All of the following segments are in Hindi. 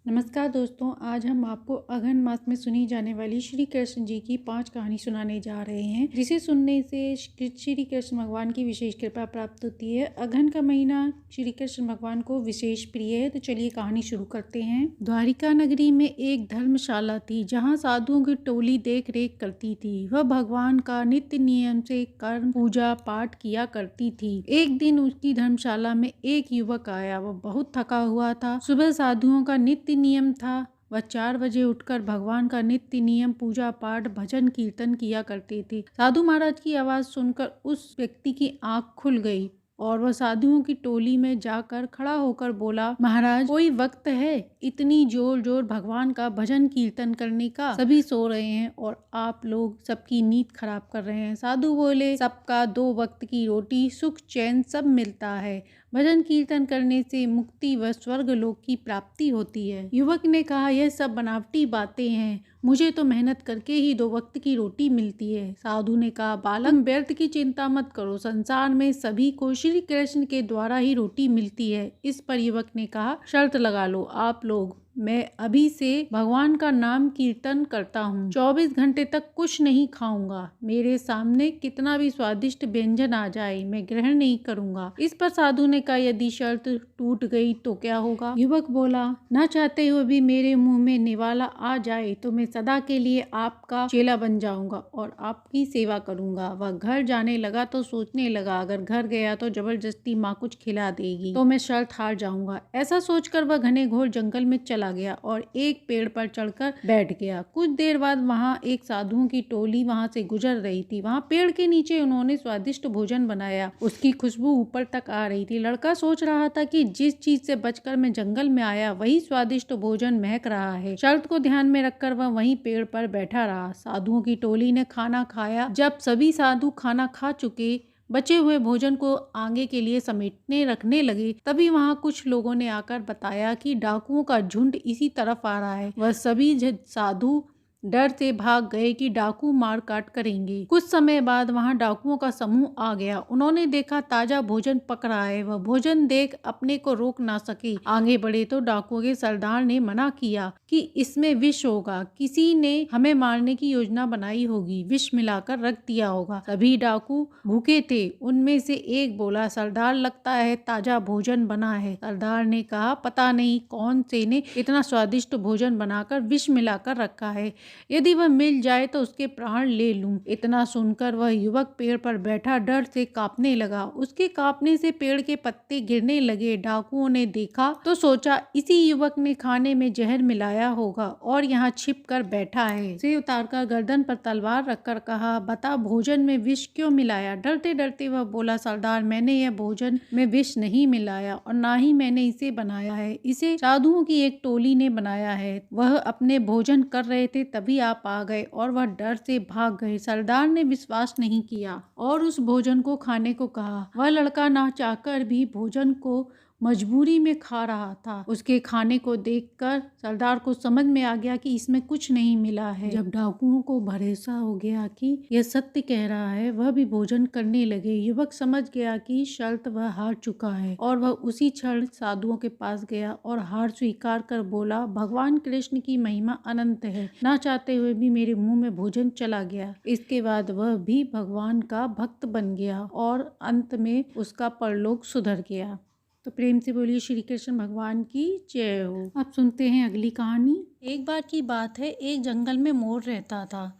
नमस्कार दोस्तों, आज हम आपको अघन मास में सुनी जाने वाली श्री कृष्ण जी की 5 कहानी सुनाने जा रहे हैं, जिसे सुनने से श्री कृष्ण भगवान की विशेष कृपा प्राप्त होती है। अघन का महीना श्री कृष्ण भगवान को विशेष प्रिय है, तो चलिए कहानी शुरू करते हैं। द्वारिका नगरी में एक धर्मशाला थी, जहाँ साधुओं की टोली देख रेख करती थी। वह भगवान का नित्य नियम से कर्म पूजा पाठ किया करती थी। एक दिन उसकी धर्मशाला में एक युवक आया। वह बहुत थका हुआ था। सुबह साधुओं का नित्य नियम था। वह 4 बजे उठकर भगवान का नित्य नियम पूजा पाठ भजन कीर्तन किया करते थे। साधु महाराज की आवाज सुनकर उस व्यक्ति की आंख खुल गई और वह साधुओं की टोली में जाकर खड़ा होकर बोला, महाराज कोई वक्त है इतनी जोर जोर भगवान का भजन कीर्तन करने का? सभी सो रहे हैं और आप लोग सबकी नींद खराब कर रहे हैं। साधु बोले, सबका 2 वक्त की रोटी सुख चैन सब मिलता है। भजन कीर्तन करने से मुक्ति व स्वर्ग लोक की प्राप्ति होती है। युवक ने कहा, यह सब बनावटी बातें हैं, मुझे तो मेहनत करके ही 2 वक्त की रोटी मिलती है। साधु ने कहा, बालक व्यर्थ की चिंता मत करो, संसार में सभी को श्री कृष्ण के द्वारा ही रोटी मिलती है। इस पर युवक ने कहा, शर्त लगा लो आप लोग, मैं अभी से भगवान का नाम कीर्तन करता हूँ, 24 घंटे तक कुछ नहीं खाऊंगा। मेरे सामने कितना भी स्वादिष्ट व्यंजन आ जाए, मैं ग्रहण नहीं करूंगा। इस पर साधु ने कहा, यदि शर्त टूट गई तो क्या होगा? युवक बोला, न चाहते हुए भी मेरे मुंह में निवाला आ जाए तो मैं सदा के लिए आपका चेला बन जाऊंगा और आपकी सेवा करूंगा। वह घर जाने लगा तो सोचने लगा, अगर घर गया तो जबरदस्ती माँ कुछ खिला देगी तो मैं शर्त हार जाऊंगा। ऐसा सोचकर वह घने घोर जंगल में चला गया और एक पेड़ पर चढ़कर बैठ गया। कुछ देर बाद वहां एक साधुओं की टोली वहां से गुजर रही थी। वहां पेड़ के नीचे उन्होंने स्वादिष्ट भोजन बनाया। उसकी खुशबू ऊपर तक आ रही थी। लड़का सोच रहा था कि जिस चीज से बचकर मैं जंगल में आया वही स्वादिष्ट भोजन महक रहा है। शर्त को ध्यान में रखकर वह वहीं पेड़ पर बैठा रहा। साधुओं की टोली ने खाना खाया। जब सभी साधु खाना खा चुके बचे हुए भोजन को आगे के लिए समेटने रखने लगे, तभी वहां कुछ लोगों ने आकर बताया कि डाकुओं का झुंड इसी तरफ आ रहा है। वह सभी साधु डर से भाग गए कि डाकू मार काट करेंगे। कुछ समय बाद वहां डाकुओं का समूह आ गया। उन्होंने देखा ताजा भोजन पक रहा है। वह भोजन देख अपने को रोक ना सके, आगे बढ़े तो डाकुओं के सरदार ने मना किया कि इसमें विष होगा, किसी ने हमें मारने की योजना बनाई होगी, विष मिलाकर रख दिया होगा। सभी डाकू भूखे थे। उनमें से एक बोला, सरदार लगता है ताजा भोजन बना है। सरदार ने कहा, पता नहीं कौन से ने इतना स्वादिष्ट भोजन बनाकर विष मिलाकर रखा है, यदि वह मिल जाए तो उसके प्राण ले लूं। इतना सुनकर वह युवक पेड़ पर बैठा डर से कांपने लगा। उसके कांपने से पेड़ के पत्ते गिरने लगे। डाकुओं ने देखा तो सोचा इसी युवक ने खाने में जहर मिलाया होगा और यहाँ छिप कर बैठा है। उसे उतारकर गर्दन पर तलवार रखकर कहा, बता भोजन में विष क्यों मिलाया? डरते डरते वह बोला, सरदार मैंने यह भोजन में विष नहीं मिलाया और ना ही मैंने इसे बनाया है, इसे साधुओं की एक टोली ने बनाया है। वह अपने भोजन कर रहे थे तभी आप आ गए और वह डर से भाग गए। सरदार ने विश्वास नहीं किया और उस भोजन को खाने को कहा। वह लड़का ना चाहकर भी भोजन को मजबूरी में खा रहा था। उसके खाने को देखकर सरदार को समझ में आ गया कि इसमें कुछ नहीं मिला है। जब डाकुओं को भरोसा हो गया कि यह सत्य कह रहा है, वह भी भोजन करने लगे। युवक समझ गया कि शर्त वह हार चुका है और वह उसी क्षण साधुओं के पास गया और हार स्वीकार कर बोला, भगवान कृष्ण की महिमा अनंत है, ना चाहते हुए भी मेरे मुंह में भोजन चला गया। इसके बाद वह भी भगवान का भक्त बन गया और अंत में उसका परलोक सुधर गया। तो प्रेम से बोलिए श्री कृष्ण भगवान की जय हो। अब सुनते हैं अगली कहानी। एक बार की बात है, एक जंगल में मोर रहता था।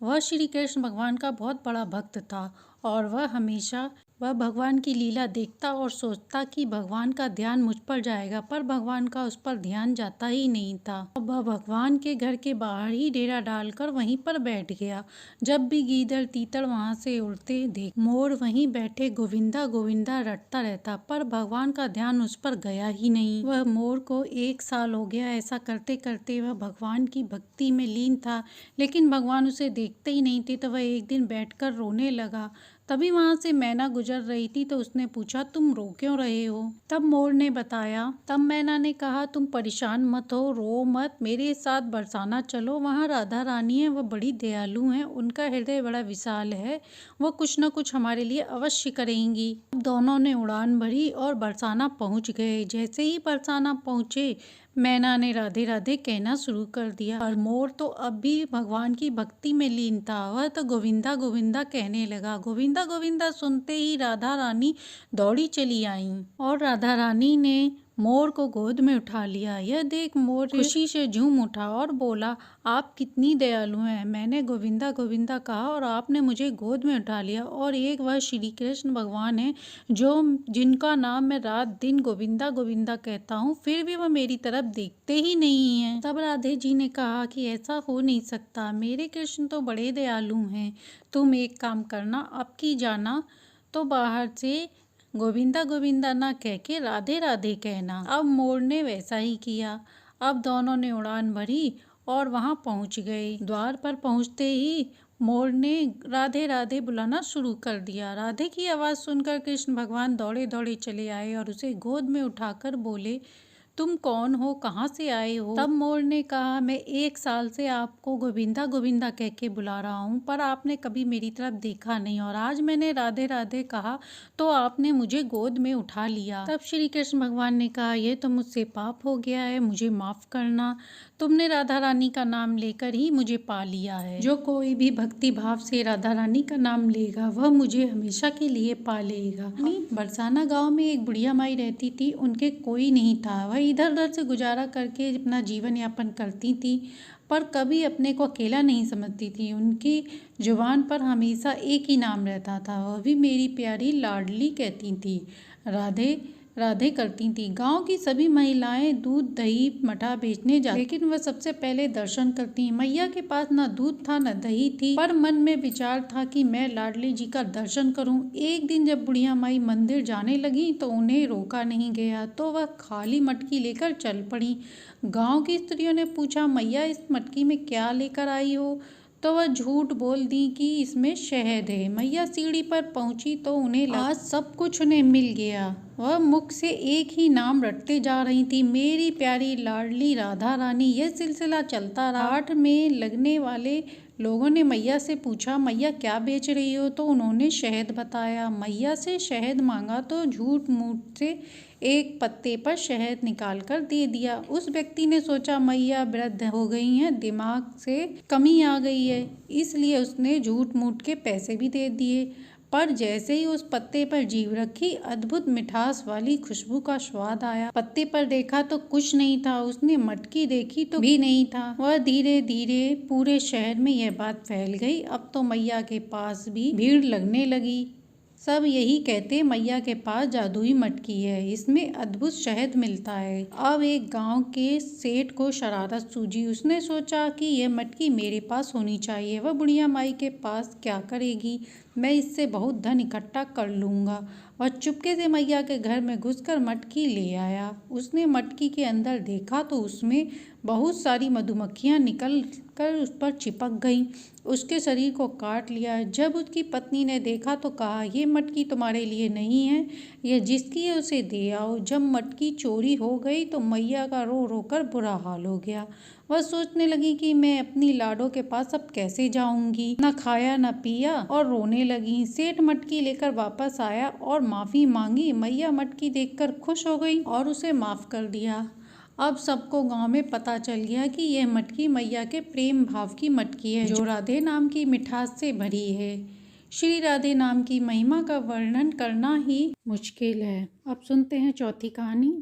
वह श्री कृष्ण भगवान का बहुत बड़ा भक्त था और वह भगवान की लीला देखता और सोचता कि भगवान का ध्यान मुझ पर जाएगा, पर भगवान का उस पर ध्यान जाता ही नहीं था। अब वह भगवान के घर के बाहर ही डेरा डालकर वहीं पर बैठ गया। जब भी गीदड़ तीतर वहां से उड़ते देख, मोर वहीं बैठे गोविंदा गोविंदा रटता रहता, पर भगवान का ध्यान उस पर गया ही नहीं। वह मोर को 1 साल हो गया। ऐसा करते करते वह भगवान की भक्ति में लीन था, लेकिन भगवान उसे देखते ही नहीं थे। तो वह एक दिन बैठकर रोने लगा। तभी वहां से मैना गुजर रही थी तो उसने पूछा, तुम रो क्यों रहे हो? तब मोर ने बताया। तब मैना ने कहा, तुम परेशान मत हो, रो मत, मेरे साथ बरसाना चलो, वहाँ राधा रानी है, वह बड़ी दयालु हैं, उनका हृदय बड़ा विशाल है, वो कुछ न कुछ हमारे लिए अवश्य करेंगी। दोनों ने उड़ान भरी और बरसाना पहुंच गए। जैसे ही बरसाना पहुंचे, मैना ने राधे राधे कहना शुरू कर दिया और मोर तो अब भी भगवान की भक्ति में लीन था। वह तो गोविंदा गोविंदा कहने लगा। गोविंदा गोविंदा सुनते ही राधा रानी दौड़ी चली आईं और राधा रानी ने मोर को गोद में उठा लिया। यह देख मोर खुशी से झूम उठा और बोला, आप कितनी दयालु हैं। मैंने गोविंदा गोविंदा कहा और आपने मुझे गोद में उठा लिया। और एक वह श्री कृष्ण भगवान है जिनका नाम मैं रात दिन गोविंदा गोविंदा कहता हूँ, फिर भी वह मेरी तरफ देखते ही नहीं है। तब राधे जी ने कहा कि ऐसा हो नहीं सकता, मेरे कृष्ण तो बड़े दयालु हैं। तुम एक काम करना, अब की जाना तो बाहर से गोविंदा गोविंदा ना कह के राधे राधे कहना। अब मोर ने वैसा ही किया। अब दोनों ने उड़ान भरी और वहां पहुंच गए। द्वार पर पहुंचते ही मोर ने राधे राधे बुलाना शुरू कर दिया। राधे की आवाज़ सुनकर कृष्ण भगवान दौड़े दौड़े चले आए और उसे गोद में उठाकर बोले, तुम कौन हो, कहाँ से आए हो। तब मोर ने कहा, मैं 1 साल से आपको गोविंदा गोविंदा कह के बुला रहा हूँ, पर आपने कभी मेरी तरफ देखा नहीं और आज मैंने राधे राधे कहा तो आपने मुझे गोद में उठा लिया। तब श्री कृष्ण भगवान ने कहा, यह तो मुझसे पाप हो गया है, मुझे माफ करना। तुमने राधा रानी का नाम लेकर ही मुझे पा लिया है। जो कोई भी भक्ति भाव से राधा रानी का नाम लेगा वह मुझे हमेशा के लिए पा लेगा। बरसाना गांव में एक बुढ़िया माई रहती थी। उनके कोई नहीं था। वह इधर उधर से गुजारा करके अपना जीवन यापन करती थी, पर कभी अपने को अकेला नहीं समझती थी। उनकी जुबान पर हमेशा एक ही नाम रहता था, वह भी मेरी प्यारी लाडली कहती थी, राधे राधे करती थी। गांव की सभी महिलाएं दूध दही मठा बेचने जाती, लेकिन वह सबसे पहले दर्शन करती। मैया के पास न दूध था न दही थी, पर मन में विचार था कि मैं लाडली जी का दर्शन करूं। एक दिन जब बुढ़िया माई मंदिर जाने लगी तो उन्हें रोका नहीं गया, तो वह खाली मटकी लेकर चल पड़ी। गांव की स्त्रियों ने पूछा, मैया इस मटकी में क्या लेकर आई हो? तो वह झूठ बोल दी कि इसमें शहद है। मैया सीढ़ी पर पहुंची तो उन्हें आज सब कुछ उन्हें मिल गया। वह मुख से एक ही नाम रटते जा रही थी, मेरी प्यारी लाडली राधा रानी। यह सिलसिला चलता रहा। हाट में लगने वाले लोगों ने मैया से पूछा, मैया क्या बेच रही हो? तो उन्होंने शहद बताया। मैया से शहद मांगा तो झूठ मूठ से एक पत्ते पर शहद निकाल कर दे दिया। उस व्यक्ति ने सोचा मैया वृद्ध हो गई हैं, दिमाग से कमी आ गई है, इसलिए उसने झूठ मूठ के पैसे भी दे दिए। पर जैसे ही उस पत्ते पर जीभ रखी, अद्भुत मिठास वाली खुशबू का स्वाद आया। पत्ते पर देखा तो कुछ नहीं था, उसने मटकी देखी तो भी नहीं था। वह धीरे धीरे पूरे शहर में यह बात फैल गई। अब तो मैया के पास भी भीड़ लगने लगी। सब यही कहते, मैया के पास जादुई मटकी है, इसमें अद्भुत शहद मिलता है। अब एक गांव के सेठ को शरारत सूझी। उसने सोचा कि यह मटकी मेरे पास होनी चाहिए। वह बुढ़िया माई के पास क्या करेगी, मैं इससे बहुत धन इकट्ठा कर लूँगा। वह चुपके से मैया के घर में घुसकर मटकी ले आया। उसने मटकी के अंदर देखा तो उसमें बहुत सारी मधुमक्खियाँ निकल कर उस पर चिपक गईं। उसके शरीर को काट लिया। जब उसकी पत्नी ने देखा तो कहा, ये मटकी तुम्हारे लिए नहीं है, यह जिसकी है उसे दे आओ। जब मटकी चोरी हो गई तो मैया का रो रो कर बुरा हाल हो गया। वह सोचने लगी कि मैं अपनी लाडो के पास अब कैसे जाऊंगी। न खाया न पिया और रोने लगी। सेठ मटकी लेकर वापस आया और माफी मांगी। मैया मटकी देखकर खुश हो गई और उसे माफ कर दिया। अब सबको गांव में पता चल गया कि यह मटकी मैया के प्रेम भाव की मटकी है, जो राधे नाम की मिठास से भरी है। श्री राधे नाम की महिमा का वर्णन करना ही मुश्किल है। अब सुनते हैं चौथी कहानी।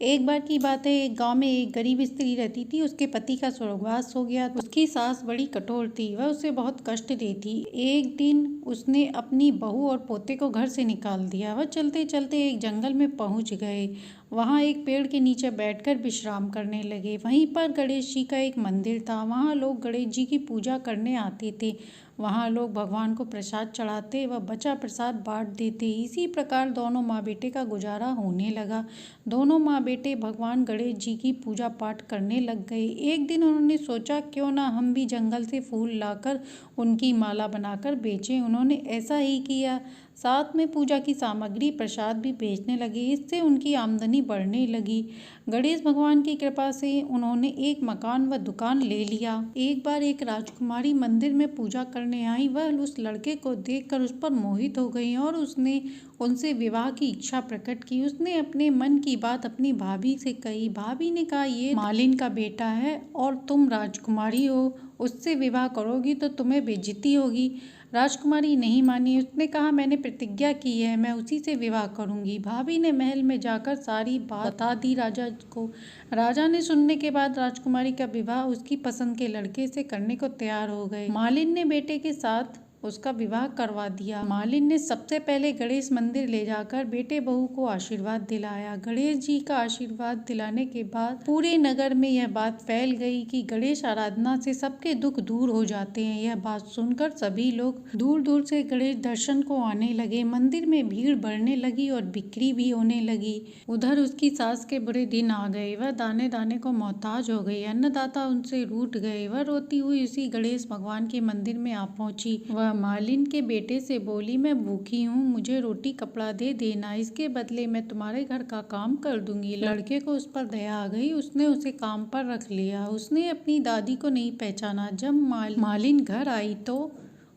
एक बार की बात है, एक गांव में एक गरीब स्त्री रहती थी। उसके पति का स्वर्गवास हो गया। उसकी सास बड़ी कठोर थी, वह उसे बहुत कष्ट देती। एक दिन उसने अपनी बहू और पोते को घर से निकाल दिया। वह चलते चलते एक जंगल में पहुंच गए। वहां एक पेड़ के नीचे बैठकर विश्राम करने लगे। वहीं पर गणेश जी का एक मंदिर था। वहां लोग गणेश जी की पूजा करने आते थे। वहां लोग भगवान को प्रसाद चढ़ाते व बचा प्रसाद बांट देते। इसी प्रकार दोनों माँ बेटे का गुजारा होने लगा। दोनों माँ बेटे भगवान गणेश जी की पूजा पाठ करने लग गए। एक दिन उन्होंने सोचा, क्यों ना हम भी जंगल से फूल लाकर उनकी माला बनाकर बेचें। उन्होंने ऐसा ही किया। साथ में पूजा की सामग्री प्रसाद भी बेचने लगे। इससे उनकी आमदनी बढ़ने लगी। गणेश भगवान की कृपा से उन्होंने एक मकान व दुकान ले लिया। एक बार एक राजकुमारी मंदिर में पूजा करने आई। वह उस लड़के को देखकर उस पर मोहित हो गई और उसने उनसे विवाह की इच्छा प्रकट की। उसने अपने मन की बात अपनी भाभी से कही। भाभी ने कहा, ये मालिन का बेटा है और तुम राजकुमारी हो, उससे विवाह करोगी तो तुम्हें बेइज्जती होगी। राजकुमारी नहीं मानी। उसने कहा, मैंने प्रतिज्ञा की है, मैं उसी से विवाह करूंगी। भाभी ने महल में जाकर सारी बात बता दी राजा को। राजा ने सुनने के बाद राजकुमारी का विवाह उसकी पसंद के लड़के से करने को तैयार हो गए। मालिन ने बेटे के साथ उसका विवाह करवा दिया। मालिन ने सबसे पहले गणेश मंदिर ले जाकर बेटे बहू को आशीर्वाद दिलाया। गणेश जी का आशीर्वाद दिलाने के बाद पूरे नगर में यह बात फैल गई कि गणेश आराधना से सबके दुख दूर हो जाते हैं। यह बात सुनकर सभी लोग दूर दूर से गणेश दर्शन को आने लगे। मंदिर में भीड़ बढ़ने लगी और बिक्री भी होने लगी। उधर उसकी सास के बुरे दिन आ गए। वह दाने दाने को मोहताज हो गई। अन्नदाता उनसे रूठ गए। वह रोती हुई उसी गणेश भगवान के मंदिर में आ पहुंची। वह मालिन के बेटे से बोली, मैं भूखी हूँ, मुझे रोटी कपड़ा दे देना, इसके बदले मैं तुम्हारे घर का काम कर दूंगी। लड़के को उस पर दया आ गई। उसने उसे काम पर रख लिया। उसने अपनी दादी को नहीं पहचाना। जब मालिन घर आई तो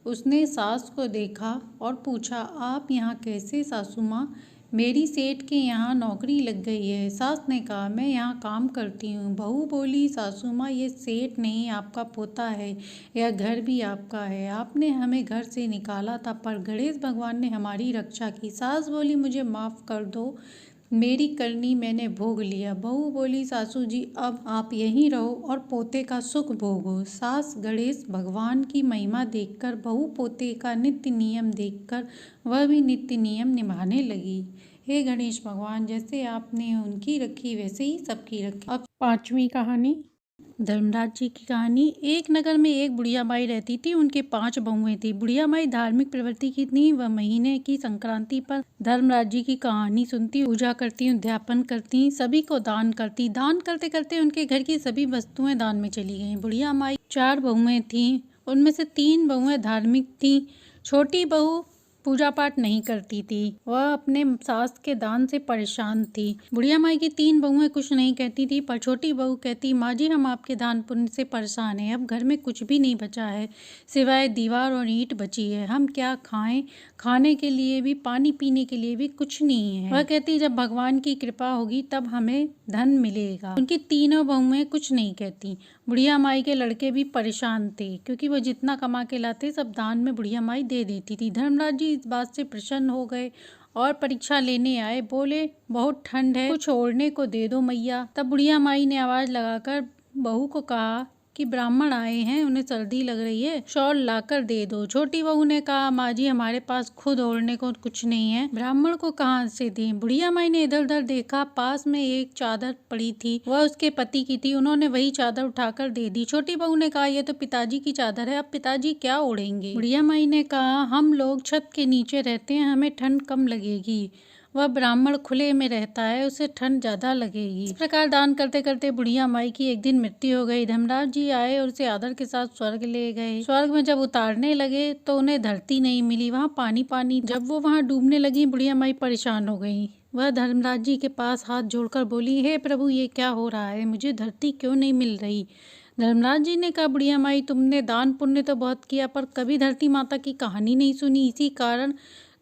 उसने सास को देखा और पूछा, आप यहाँ कैसे सासू माँ? मेरी सेठ के यहाँ नौकरी लग गई है। सास ने कहा, मैं यहाँ काम करती हूँ। बहू बोली, सासू माँ, ये सेठ नहीं आपका पोता है, यह घर भी आपका है। आपने हमें घर से निकाला था पर गणेश भगवान ने हमारी रक्षा की। सास बोली, मुझे माफ़ कर दो, मेरी करनी मैंने भोग लिया। बहू बोली, सासू जी अब आप यहीं रहो और पोते का सुख भोगो। सास गणेश भगवान की महिमा देखकर, बहू पोते का नित्य नियम देखकर वह भी नित्य नियम निभाने लगी। हे गणेश भगवान, जैसे आपने उनकी रखी वैसे ही सबकी रखी। अब 5वीं कहानी, धर्मराज जी की कहानी। एक नगर में एक बुढ़िया माई रहती थी। उनके 5 बहुएं थी। बुढ़िया माई धार्मिक प्रवृत्ति की थी। वह महीने की संक्रांति पर धर्मराज जी की कहानी सुनती, पूजा करती, उद्यापन करती, सभी को दान करती। दान करते करते उनके घर की सभी वस्तुएं दान में चली गईं। बुढ़िया माई 4 बहुएं थीं, उनमें से 3 बहुएं धार्मिक थीं। छोटी बहू पूजा पाठ नहीं करती थी। वह अपने सास के दान से परेशान थी। बुढ़िया माई की 3 बहुएं कुछ नहीं कहती थी, पर छोटी बहू कहती, माँ जी, हम आपके दान पुण्य से परेशान हैं। अब घर में कुछ भी नहीं बचा है, सिवाय दीवार और ईंट बची है। हम क्या खाएं? खाने के लिए भी, पानी पीने के लिए भी कुछ नहीं है। वह कहती, जब भगवान की कृपा होगी तब हमें धन मिलेगा। उनकी तीनों बहुएं कुछ नहीं कहती। बुढ़िया माई के लड़के भी परेशान थे, क्योंकि वह जितना कमा के लाते सब दान में बुढ़िया माई दे देती थी। धर्मराज जी इस बात से प्रसन्न हो गए और परीक्षा लेने आए। बोले, बहुत ठंड है, कुछ ओढ़ने को दे दो मैया। तब बुढ़िया माई ने आवाज लगाकर बहू को कहा कि ब्राह्मण आए हैं, उन्हें सर्दी लग रही है, शॉल लाकर दे दो। छोटी बहू ने कहा, माँ जी, हमारे पास खुद ओढ़ने को कुछ नहीं है, ब्राह्मण को कहाँ से दें? बुढ़िया माई ने इधर उधर देखा। पास में एक चादर पड़ी थी, वह उसके पति की थी। उन्होंने वही चादर उठाकर दे दी। छोटी बहू ने कहा, ये तो पिताजी की चादर है, अब पिताजी क्या ओढ़ेंगे? बुढ़िया माई ने कहा, हम लोग छत के नीचे रहते हैं, हमें ठंड कम लगेगी। वह ब्राह्मण खुले में रहता है, उसे ठंड ज्यादा लगेगी। इस प्रकार दान करते करते बुढ़िया माई की एक दिन मृत्यु हो गई। धर्मराज जी आए और उसे आदर के साथ स्वर्ग ले गए। स्वर्ग में जब उतारने लगे तो उन्हें धरती नहीं मिली, वहाँ पानी पानी। जब वो वहाँ डूबने लगी, बुढ़िया माई परेशान हो गई। वह धर्मराज जी के पास हाथ जोड़कर बोली, हे प्रभु, ये क्या हो रहा है? मुझे धरती क्यों नहीं मिल रही? धर्मराज जी ने कहा, बुढ़िया माई, तुमने दान पुण्य तो बहुत किया, पर कभी धरती माता की कहानी नहीं सुनी, इसी कारण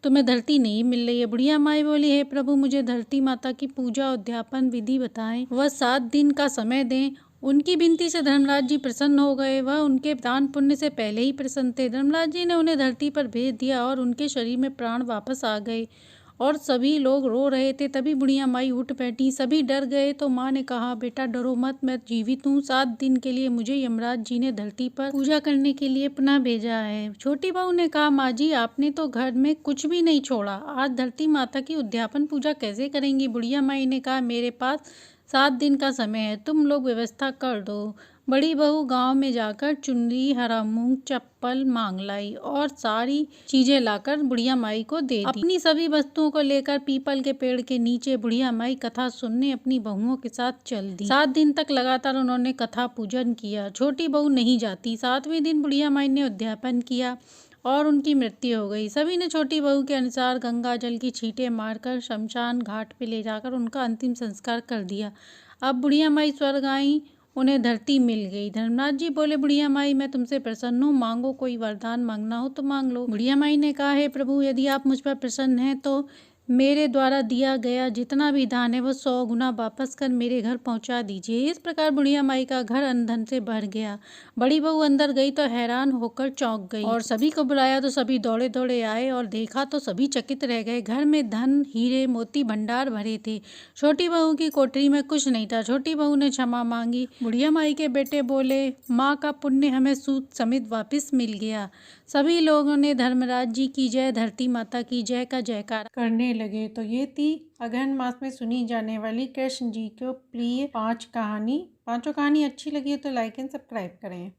तुम्हें धरती नहीं मिल रही है। बुढ़िया माई बोली, हे प्रभु, मुझे धरती माता की पूजा उद्यापन विधि बताएं, वह 7 दिन का समय दें। उनकी विनती से धर्मराज जी प्रसन्न हो गए। वह उनके दान पुण्य से पहले ही प्रसन्न थे। धर्मराज जी ने उन्हें धरती पर भेज दिया और उनके शरीर में प्राण वापस आ गए और सभी लोग रो रहे थे। तभी बुढ़िया माई उठ बैठी। सभी डर गए तो माँ ने कहा, बेटा डरो मत, मैं जीवित हूँ। 7 दिन के लिए मुझे यमराज जी ने धरती पर पूजा करने के लिए पुनः भेजा है। छोटी बहू ने कहा, माँ जी, आपने तो घर में कुछ भी नहीं छोड़ा, आज धरती माता की उद्यापन पूजा कैसे करेंगी? बुढ़िया माई ने कहा, मेरे पास 7 दिन का समय है, तुम लोग व्यवस्था कर दो। बड़ी बहू गांव में जाकर चुनरी, हरा मूंग, चप्पल मांग लाई और सारी चीजें लाकर बुढ़िया माई को दे दी। अपनी सभी वस्तुओं को लेकर पीपल के पेड़ के नीचे बुढ़िया माई कथा सुनने अपनी बहुओं के साथ चल दी। 7 दिन तक लगातार उन्होंने कथा पूजन किया। छोटी बहू नहीं जाती। 7वें दिन बुढ़िया माई ने उद्यापन किया और उनकी मृत्यु हो गई। सभी ने छोटी बहू के अनुसार गंगा जल की छींटे मारकर शमशान घाट पे ले जाकर उनका अंतिम संस्कार कर दिया। अब बुढ़िया माई स्वर्ग आई, उन्हें धरती मिल गई। धर्मराज जी बोले, बुढ़िया माई, मैं तुमसे प्रसन्न हूँ, मांगो, कोई वरदान मांगना हो तो मांग लो। बुढ़िया माई ने कहा, हे प्रभु, यदि आप मुझ पर प्रसन्न हैं तो मेरे द्वारा दिया गया जितना भी दान है वो 100 गुना वापस कर मेरे घर पहुंचा दीजिए। इस प्रकार बुढ़िया माई का घर अनधन से भर गया। बड़ी बहू अंदर गई तो हैरान होकर चौंक गई और सभी को बुलाया तो सभी दौड़े दौड़े आए और देखा तो सभी चकित रह गए। घर में धन हीरे मोती भंडार भरे थे। छोटी बहू की कोठरी में कुछ नहीं था। छोटी बहू ने क्षमा मांगी। बुढ़िया माई के बेटे बोले, माँ का पुण्य हमें सूद समेत वापिस मिल गया। सभी लोगों ने धर्मराज जी की जय, धरती माता की जय का जयकार करने लगे। तो ये थी अगहन मास में सुनी जाने वाली कृष्ण जी को प्रिय 5 कहानी। पांचों कहानी अच्छी लगी है तो लाइक एंड सब्सक्राइब करें।